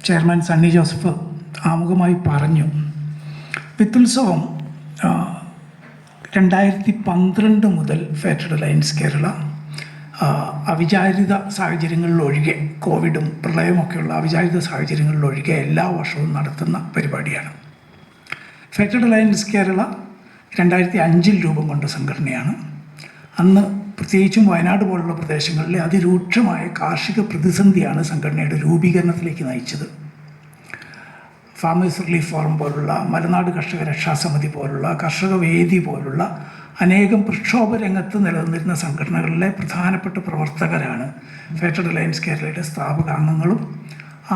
Chairman Sunny Joseph ആമുഖമായി പറഞ്ഞു. വിത്തുത്സവം 2012 മുതൽ ഫെഡറൽ അലയൻസ് കേരള അവിചാരിത സാഹചര്യങ്ങളിലൊഴികെ, കോവിഡും പ്രളയമൊക്കെയുള്ള അവിചാരിത സാഹചര്യങ്ങളിലൊഴികെ എല്ലാ വർഷവും നടത്തുന്ന പരിപാടിയാണ്. ഫെഡറൽ അലയൻസ് കേരള 2005 രൂപം കൊണ്ട സംഘടനയാണ്. അന്ന് പ്രത്യേകിച്ചും വയനാട് പോലുള്ള പ്രദേശങ്ങളിലെ അതിരൂക്ഷമായ കാർഷിക പ്രതിസന്ധിയാണ് സംഘടനയുടെ രൂപീകരണത്തിലേക്ക് നയിച്ചത്. ഫാമേഴ്സ് റിലീഫ് ഫോറം പോലുള്ള, മലനാട് കർഷക രക്ഷാസമിതി പോലുള്ള, കർഷക വേദി പോലുള്ള അനേകം പ്രക്ഷോഭ രംഗത്ത് നിലനിന്നിരുന്ന സംഘടനകളിലെ പ്രധാനപ്പെട്ട പ്രവർത്തകരാണ് ഫെഡറൽ അലയൻസ് കേരളയുടെ സ്ഥാപകാംഗങ്ങളും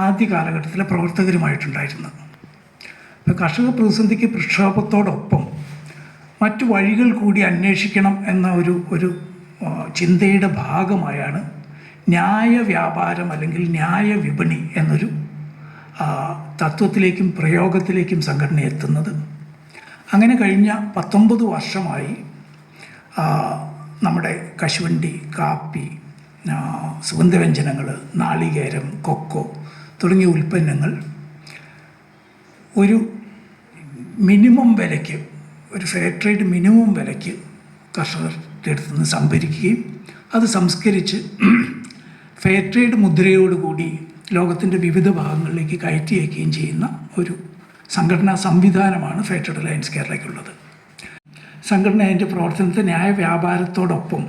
ആദ്യ കാലഘട്ടത്തിലെ പ്രവർത്തകരുമായിട്ടുണ്ടായിരുന്നത്. അപ്പോൾ കർഷക പ്രതിസന്ധിക്ക് പ്രക്ഷോഭത്തോടൊപ്പം മറ്റു വഴികൾ കൂടി അന്വേഷിക്കണം എന്ന ഒരു ചിന്തയുടെ ഭാഗമായാണ് ന്യായ വ്യാപാരം അല്ലെങ്കിൽ ന്യായ വിപണി എന്നൊരു തത്വത്തിലേക്കും പ്രയോഗത്തിലേക്കും സംഘടന എത്തുന്നത്. അങ്ങനെ കഴിഞ്ഞ 19 വർഷമായി നമ്മുടെ കശുവണ്ടി, കാപ്പി, സുഗന്ധവ്യഞ്ജനങ്ങൾ, നാളികേരം, കൊക്കോ തുടങ്ങിയ ഉൽപ്പന്നങ്ങൾ ഒരു മിനിമം വിലയ്ക്ക്, ഒരു ഫെയർ ട്രേഡ് മിനിമം വിലയ്ക്ക് കർഷകരുടെ അടുത്ത് നിന്ന് സംഭരിക്കുകയും അത് സംസ്കരിച്ച് ഫെയർ ട്രേഡ് മുദ്രയോടുകൂടി ലോകത്തിൻ്റെ വിവിധ ഭാഗങ്ങളിലേക്ക് കയറ്റി അയക്കുകയും ചെയ്യുന്ന ഒരു സംഘടനാ സംവിധാനമാണ് ഫെഡറൽ അലയൻസ് കേരളയ്ക്കുള്ളത്. സംഘടന അതിൻ്റെ പ്രവർത്തനത്തെ ന്യായ വ്യാപാരത്തോടൊപ്പം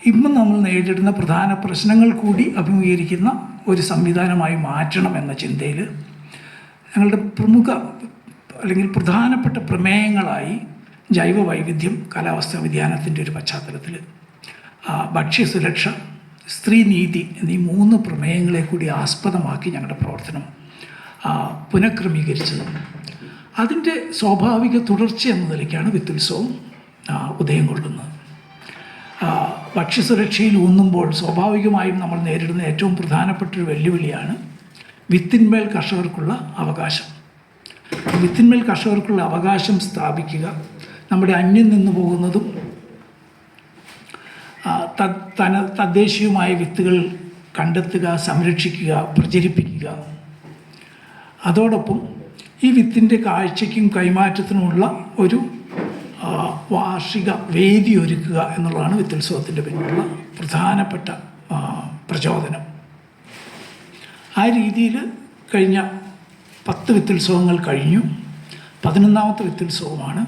ഇന്ന് നമ്മൾ നേരിടുന്ന പ്രധാന പ്രശ്നങ്ങൾ കൂടി അഭിമുഖീകരിക്കുന്ന ഒരു സംവിധാനമായി മാറ്റണം എന്ന ചിന്തയിൽ ഞങ്ങളുടെ പ്രമുഖ അല്ലെങ്കിൽ പ്രധാനപ്പെട്ട പ്രമേയങ്ങളായി ജൈവ വൈവിധ്യം, കാലാവസ്ഥാ വ്യതിയാനത്തിൻ്റെ ഒരു പശ്ചാത്തലത്തിൽ ഭക്ഷ്യസുരക്ഷ, സ്ത്രീനീതി എന്നീ 3 പ്രമേയങ്ങളെ കൂടി ആസ്പദമാക്കി ഞങ്ങളുടെ പ്രവർത്തനം പുനഃക്രമീകരിച്ചത്. അതിൻ്റെ സ്വാഭാവിക തുടർച്ച എന്ന നിലയ്ക്കാണ് വിത്തുത്സവം ഉദയം കൊള്ളുന്നത്. ഭക്ഷ്യസുരക്ഷയിൽ ഊന്നുമ്പോൾ സ്വാഭാവികമായും നമ്മൾ നേരിടുന്ന ഏറ്റവും പ്രധാനപ്പെട്ടൊരു വെല്ലുവിളിയാണ് വിത്തിന്മേൽ കർഷകർക്കുള്ള അവകാശം. വിത്തിന്മേൽ കർഷകർക്കുള്ള അവകാശം സ്ഥാപിക്കുക, നമ്മുടെ അന്യം നിന്നു പോകുന്നതും തദ്ദേശീയമായ വിത്തുകൾ കണ്ടെത്തുക, സംരക്ഷിക്കുക, പ്രചരിപ്പിക്കുക. അതോടൊപ്പം ഈ വിത്തിൻ്റെ കാഴ്ചയ്ക്കും കൈമാറ്റത്തിനുമുള്ള ഒരു വാർഷിക വേദി ഒരുക്കുക എന്നുള്ളതാണ് വിത്തുത്സവത്തിൻ്റെ പിന്നിലുള്ള പ്രധാനപ്പെട്ട പ്രചോദനം. ആ രീതിയിൽ കഴിഞ്ഞ 10 വിത്തുത്സവങ്ങൾ കഴിഞ്ഞു. 11ാമത്തെ വിത്തുത്സവമാണ്.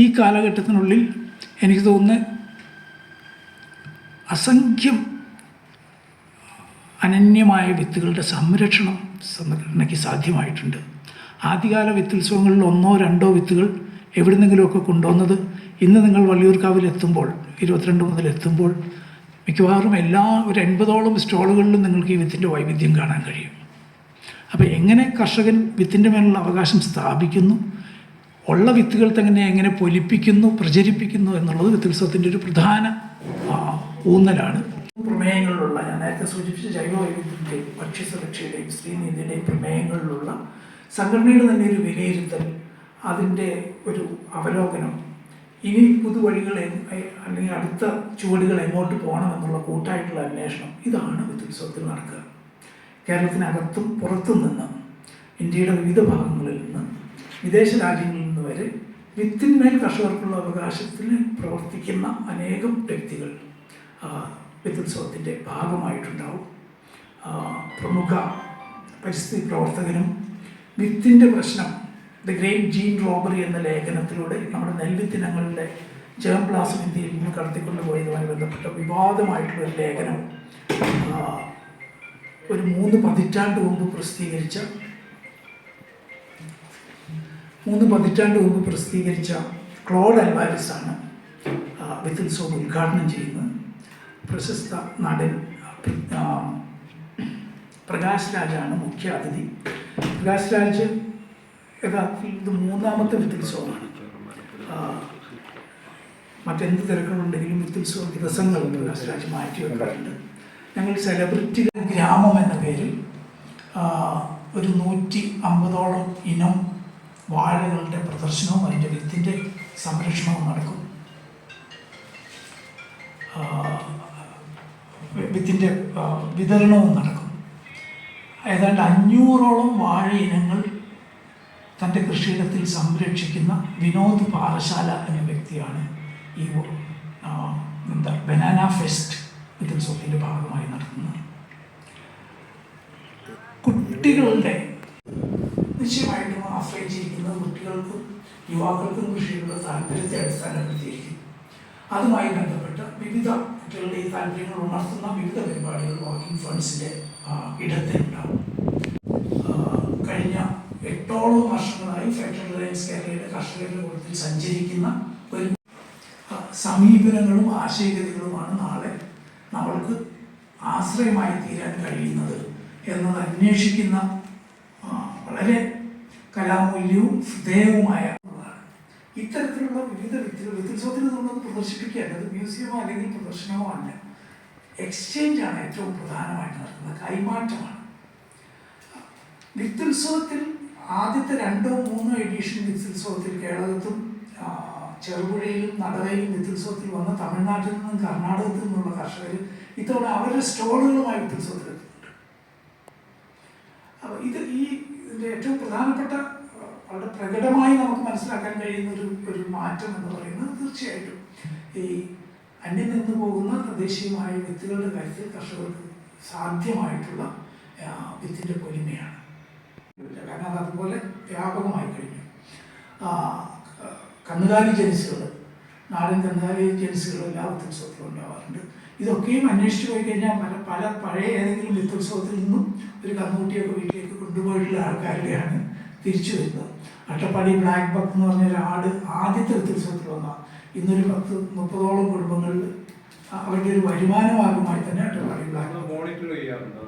ഈ കാലഘട്ടത്തിനുള്ളിൽ എനിക്ക് തോന്നുന്നത് അസംഖ്യം അനന്യമായ വിത്തുകളുടെ സംരക്ഷണം സംഘടനയ്ക്ക് സാധ്യമായിട്ടുണ്ട്. ആദ്യകാല വിത്തുത്സവങ്ങളിൽ 1-2 വിത്തുകൾ എവിടുന്നെങ്കിലുമൊക്കെ കൊണ്ടുവന്നത് ഇന്ന് നിങ്ങൾ വള്ളിയൂർക്കാവിലെത്തുമ്പോൾ 22 മുതൽ എത്തുമ്പോൾ മിക്കവാറും ഒരു 80ഓളം സ്റ്റോളുകളിലും നിങ്ങൾക്ക് ഈ വിത്തിൻ്റെ വൈവിധ്യം കാണാൻ കഴിയും. അപ്പോൾ എങ്ങനെ കർഷകൻ വിത്തിൻ്റെ മേലുള്ള അവകാശം സ്ഥാപിക്കുന്നു, ഉള്ള വിത്തുകൾ തന്നെ എങ്ങനെ പൊലിപ്പിക്കുന്നു, പ്രചരിപ്പിക്കുന്നു എന്നുള്ളത് വിത്തുത്സവത്തിൻ്റെ ഒരു പ്രധാന ഊന്നലാണ്. പ്രമേയങ്ങളിലുള്ള, ഞാൻ നേരത്തെ സൂചിപ്പിച്ച ജൈവ വൈവിധ്യത്തിൻ്റെയും ഭക്ഷ്യസുരക്ഷയുടെയും സ്ത്രീനീതിയുടെയും പ്രമേയങ്ങളിലുള്ള സംഘടനയുടെ തന്നെ ഒരു വിലയിരുത്തൽ, അതിൻ്റെ ഒരു അവലോകനം, ഇനി പുതുവഴികൾ അല്ലെങ്കിൽ അടുത്ത ചുവടുകൾ എങ്ങോട്ട് പോകണമെന്നുള്ള കൂട്ടായിട്ടുള്ള അന്വേഷണം, ഇതാണ് വിത്തുത്സവത്തിൽ നടക്കുക. കേരളത്തിനകത്തും പുറത്തും നിന്ന്, ഇന്ത്യയുടെ വിവിധ ഭാഗങ്ങളിൽ നിന്ന്, വിദേശ രാജ്യങ്ങളിൽ നിന്ന് വരെ വിത്തിന്മേൽ കർഷകർക്കുള്ള അവകാശത്തിൽ പ്രവർത്തിക്കുന്ന അനേകം വ്യക്തികൾ വിത്തുത്സവത്തിൻ്റെ ഭാഗമായിട്ടുണ്ടാവും. പ്രമുഖ പരിസ്ഥിതി പ്രവർത്തകനും വിത്തിൻ്റെ പ്രശ്നം ദ ഗ്രേറ്റ് ജീൻ റോബറി എന്ന ലേഖനത്തിലൂടെ നമ്മുടെ നെൽവിത്തിനങ്ങളുടെ ജേം പ്ലാസം ഇന്ത്യയിൽ നിന്ന് കടത്തിക്കൊണ്ടുപോയതുമായി ബന്ധപ്പെട്ട വിവാദമായിട്ടുള്ളൊരു ലേഖനം ഒരു 3 പതിറ്റാണ്ട് മുമ്പ് പ്രസിദ്ധീകരിച്ച ക്ലോഡ് അൽവാരിസാണ് വിത്തുത്സവം ഉദ്ഘാടനം ചെയ്യുന്നത്. പ്രശസ്ത നടൻ പ്രകാശ് രാജാണ് മുഖ്യ അതിഥി. പ്രകാശ് രാജ് യഥാർത്ഥത്തിൽ ഇത് 3ാമത്തെ വിത്തുത്സവമാണ്. മറ്റെന്ത് തിരക്കുകളുണ്ടെങ്കിലും വിത്തുത്സവ ദിവസങ്ങൾ പ്രകാശ് രാജ് മാറ്റിവെക്കാറുണ്ട്. ഞങ്ങൾ സെലിബ്രിറ്റി ഗ്രാമം എന്ന പേരിൽ ഒരു 150ഓളം ഇനം വാഴകളുടെ പ്രദർശനവും അതിൻ്റെ വിത്തിൻ്റെ സംരക്ഷണവും നടക്കും. വിത്തിൻ്റെ വിതരണവും നടക്കും. ഏതാണ്ട് 500ഓളം വാഴ ഇനങ്ങൾ തൻ്റെ കൃഷിയിടത്തിൽ സംരക്ഷിക്കുന്ന വിനോദ് പാറശാല എന്ന വ്യക്തിയാണ് ഈ ബനാന ഫെസ്റ്റ് വിത്തുത്സവത്തിൻ്റെ ഭാഗമായി നടത്തുന്നത്. കുട്ടികളുടെ നിശ്ചയമായിട്ടും ആശ്രയിച്ചിരിക്കുന്ന കുട്ടികൾക്കും യുവാക്കൾക്കും കൃഷിയുടെ താല്പര്യത്തെ അടിസ്ഥാനപ്പെടുത്തിയിരിക്കും. അതുമായി ബന്ധപ്പെട്ട് വിവിധ കുട്ടികളുടെ ഈ താല്പര്യങ്ങൾ ഉണർത്തുന്ന വിവിധ പരിപാടികൾ വർക്കിംഗ് ഫണ്ട്സിൻ്റെ ഇടത്തിലുണ്ടാവും. കഴിഞ്ഞ 8ഓളം വർഷങ്ങളായി ഫെഡറൽ റിലയൻസ് കേരളയുടെ കർഷകരുടെ കൂട്ടത്തിൽ സഞ്ചരിക്കുന്ന ഒരു സമീപനങ്ങളും ആശയഗതികളുമാണ് നാളെ നമ്മൾക്ക് ആശ്രയമായി തീരാൻ കഴിയുന്നത് എന്നത് അന്വേഷിക്കുന്ന വളരെ കലാമൂല്യവും ശ്രദ്ധേയവുമായ ഒന്നാണ്. ഇത്തരത്തിലുള്ള വിവിധ വിത്തുത്സവത്തിൽ നിന്നുള്ളത് പ്രദർശിപ്പിക്കേണ്ടത് മ്യൂസിയമോ അല്ലെങ്കിൽ പ്രദർശനമോ അല്ല, എക്സ്ചേഞ്ചാണ് ഏറ്റവും പ്രധാനമായിട്ട് നടക്കുന്നത്, കൈമാറ്റമാണ്. വിത്തുത്സവത്തിൽ ആദ്യത്തെ 2ഓ 3ഓ എഡിഷൻ വിത്തുത്സവത്തിൽ കേരളത്തും ചെറുപുഴയിലും നടവയിലും വിത്തുത്സവത്തിൽ വന്ന തമിഴ്നാട്ടിൽ നിന്നും കർണാടകത്തിൽ നിന്നുള്ള കർഷകർ ഇത്തവണ അവരുടെ സ്റ്റോളുകളുമായി വിത്തുത്സവത്തിൽ എത്തുന്നുണ്ട്. അപ്പോൾ ഇതിൻ്റെ ഏറ്റവും പ്രധാനപ്പെട്ട വളരെ പ്രകടമായി നമുക്ക് മനസ്സിലാക്കാൻ കഴിയുന്ന ഒരു മാറ്റം എന്ന് പറയുന്നത് തീർച്ചയായിട്ടും ഈ അന്യം നിന്ന് പോകുന്ന തദ്ദേശീയമായ വിത്തുകളുടെ കാര്യത്തിൽ കർഷകർക്ക് സാധ്യമായിട്ടുള്ള വിത്തിൻ്റെ പൊലിമയാണ്. കാരണം അത് അതുപോലെ വ്യാപകമായി കഴിഞ്ഞു. കന്നുകാലി ജനുസുകൾ, നാടൻ കന്നുകാലി ജനുസുകൾ എല്ലാ വിത്തുത്സവത്തിലും ഉണ്ടാവാറുണ്ട്. ഇതൊക്കെയും അന്വേഷിച്ച് പോയി കഴിഞ്ഞാൽ പല പഴയ ഏതെങ്കിലും വിത്തുത്സവത്തിൽ നിന്നും ഒരു കന്നുകുട്ടിയൊക്കെ വീട്ടിലേക്ക് കൊണ്ടുപോയിട്ടുള്ള ആൾക്കാരുടെയാണ് തിരിച്ചു വരുന്നത്. അട്ടപ്പാടി ബ്ലാക്ക് ബക്ക് എന്ന് പറഞ്ഞ ഒരാട് ആദ്യത്തെ വിത്തുത്സവത്തിൽ വന്ന ഇന്നൊരു 10-30ഓളം കുടുംബങ്ങളിൽ അവരുടെ ഒരു വരുമാന മാർഗമായി തന്നെ അട്ടപ്പാടി ബ്ലാക്ക് ബക്ക്